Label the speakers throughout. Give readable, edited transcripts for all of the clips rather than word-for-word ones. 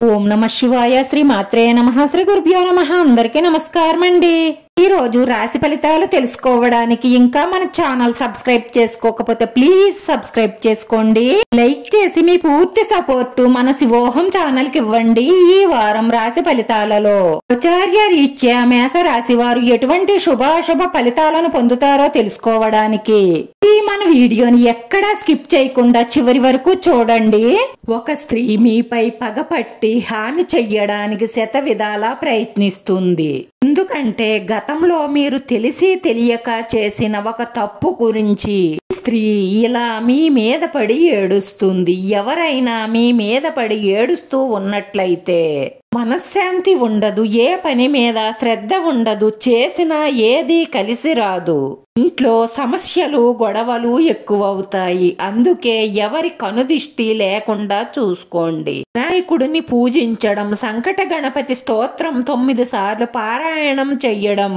Speaker 1: ఓం నమ శివాయ. శ్రీ మాత్రే నమః. శ్రీ గురుభ్యో నమః. అందరికీ నమస్కారం అండి. ఈ రోజు రాశి ఫలితాలు తెలుసుకోవడానికి ఇంకా మన ఛానల్ సబ్స్క్రైబ్ చేసుకోకపోతే ప్లీజ్ సబ్స్క్రైబ్ చేసుకోండి. లైక్ చేసి మీ పూర్తి సపోర్ట్ మన శివోహం ఛానల్ కి ఇవ్వండి. ఈ వారం రాశి ఫలితాలలో ఆచార్య రీత్యా మేష రాశి వారు ఎటువంటి శుభాశుభ ఫలితాలను పొందుతారో తెలుసుకోవడానికి ఈ మన వీడియోని ఎక్కడా స్కిప్ చేయకుండా చివరి వరకు చూడండి. ఒక స్త్రీ మీపై పగపట్టి హాని చెయ్యడానికి శత విధాలా ప్రయత్నిస్తుంది. ఎందుకంటే గతంలో మీరు తెలిసి తెలియక చేసిన ఒక తప్పు గురించి స్త్రీ ఇలా మీ మీద పడి ఏడుస్తుంది. ఎవరైనా మీ మీద పడి ఏడుస్తూ ఉన్నట్లయితే మనశ్శాంతి ఉండదు, ఏ పని మీద శ్రద్ధ ఉండదు, చేసినా ఏది కలిసి రాదు. ఇంట్లో సమస్యలు గొడవలు ఎక్కువవుతాయి. అందుకే ఎవరి కనుదిష్టి లేకుండా చూసుకోండి. వినాయకుడిని పూజించడం, సంకట గణపతి స్తోత్రం 9 సార్లు పారాయణం చెయ్యడం,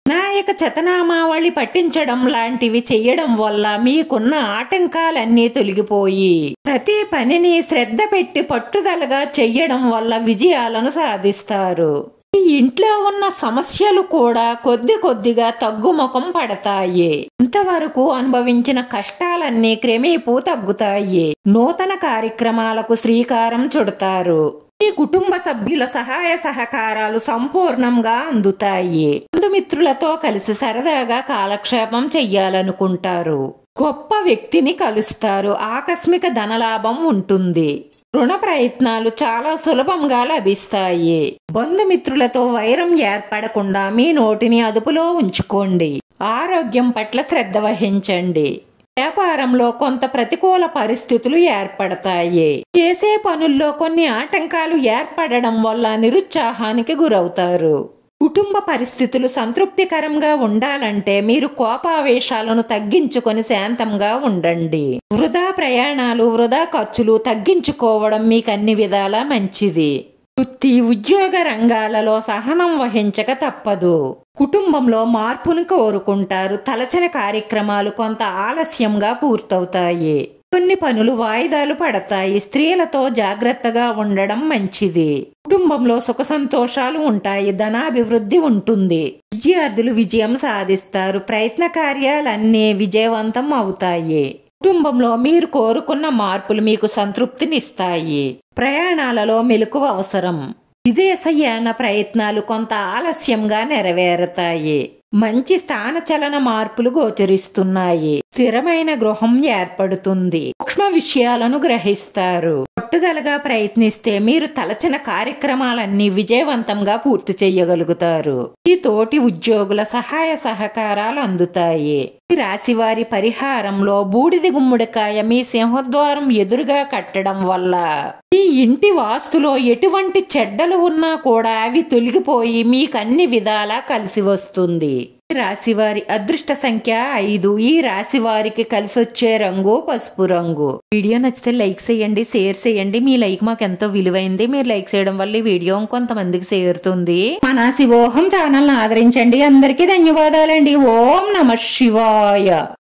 Speaker 1: వినాయక శతనామావళి పఠించడం లాంటివి చెయ్యడం వల్ల మీకున్న ఆటంకాలన్నీ తొలగిపోయి ప్రతి పనిని శ్రద్ధ పెట్టి పట్టుదలగా చెయ్యడం వల్ల విజయాలను సాధిస్తారు. మీ ఇంట్లో ఉన్న సమస్యలు కూడా కొద్ది కొద్దిగా తగ్గుముఖం పడతాయి. ఇంతవరకు అనుభవించిన కష్టాలన్నీ క్రమేపూ తగ్గుతాయి. నూతన కార్యక్రమాలకు శ్రీకారం చుడతారు. మీ కుటుంబ సభ్యుల సహాయ సహకారాలు సంపూర్ణంగా అందుతాయి. బంధుమిత్రులతో కలిసి సరదాగా కాలక్షేపం చెయ్యాలనుకుంటారు. గొప్ప వ్యక్తిని కలుస్తారు. ఆకస్మిక ధనలాభం ఉంటుంది. రుణ ప్రయత్నాలు చాలా సులభంగా లభిస్తాయి. బంధుమిత్రులతో వైరం ఏర్పడకుండా మీ నోటిని అదుపులో ఉంచుకోండి. ఆరోగ్యం పట్ల శ్రద్ధ వహించండి. వ్యాపారంలో కొంత ప్రతికూల పరిస్థితులు ఏర్పడతాయి. చేసే పనుల్లో కొన్ని ఆటంకాలు ఏర్పడడం వల్ల నిరుత్సాహానికి గురవుతారు. కుటుంబ పరిస్థితులు సంతృప్తికరంగా ఉండాలంటే మీరు కోపావేశాలను తగ్గించుకొని శాంతంగా ఉండండి. వృధా ప్రయాణాలు, వృధా ఖర్చులు తగ్గించుకోవడం మీకు అన్ని విధాలా మంచిది. వృత్తి ఉద్యోగ రంగాలలో సహనం వహించక తప్పదు. కుటుంబంలో మార్పును కోరుకుంటారు. తలచిన కార్యక్రమాలు కొంత ఆలస్యంగా పూర్తవుతాయి. కొన్ని పనులు వాయిదాలు పడతాయి. స్త్రీలతో జాగ్రత్తగా ఉండడం మంచిది. కుటుంబంలో సుఖ సంతోషాలు ఉంటాయి. ధనాభివృద్ధి ఉంటుంది. విద్యార్థులు విజయం సాధిస్తారు. ప్రయత్న కార్యాలన్నీ విజయవంతం అవుతాయి. కుటుంబంలో మీరు కోరుకున్న మార్పులు మీకు సంతృప్తినిస్తాయి. ప్రయాణాలలో మెలకువ అవసరం. విదేశయాన ప్రయత్నాలు కొంత ఆలస్యంగా నెరవేరుతాయి. మంచి స్థానచలన మార్పులు గోచరిస్తున్నాయి. స్థిరమైన గృహం ఏర్పడుతుంది. సూక్ష్మ విషయాలను గ్రహిస్తారు. పట్టుదలగా ప్రయత్నిస్తే మీరు తలచిన కార్యక్రమాలన్నీ విజయవంతంగా పూర్తి చేయగలుగుతారు. ఈ తోటి ఉద్యోగుల సహాయ సహకారాలు అందుతాయి. ఈ రాశివారి పరిహారంలో బూడిద గుమ్మడికాయ మీ సింహద్వారం ఎదురుగా కట్టడం వల్ల మీ ఇంటి వాస్తులో ఎటువంటి చెడ్డలు ఉన్నా కూడా అవి తొలగిపోయి మీకు అన్ని విధాలా కలిసి వస్తుంది. ఈ రాశివారి అదృష్ట సంఖ్య 5. ఈ రాశి వారికి కలిసొచ్చే రంగు పసుపు రంగు. వీడియో నచ్చితే లైక్ చేయండి, షేర్ చేయండి. మీ లైక్ మాకు ఎంతో విలువైంది. మీరు లైక్ చేయడం వల్ల ఈ వీడియో కొంతమందికి చేరుతుంది. మన శివోహం ఛానల్ ఆదరించండి. అందరికీ ధన్యవాదాలండి. ఓం నమ శివాయ.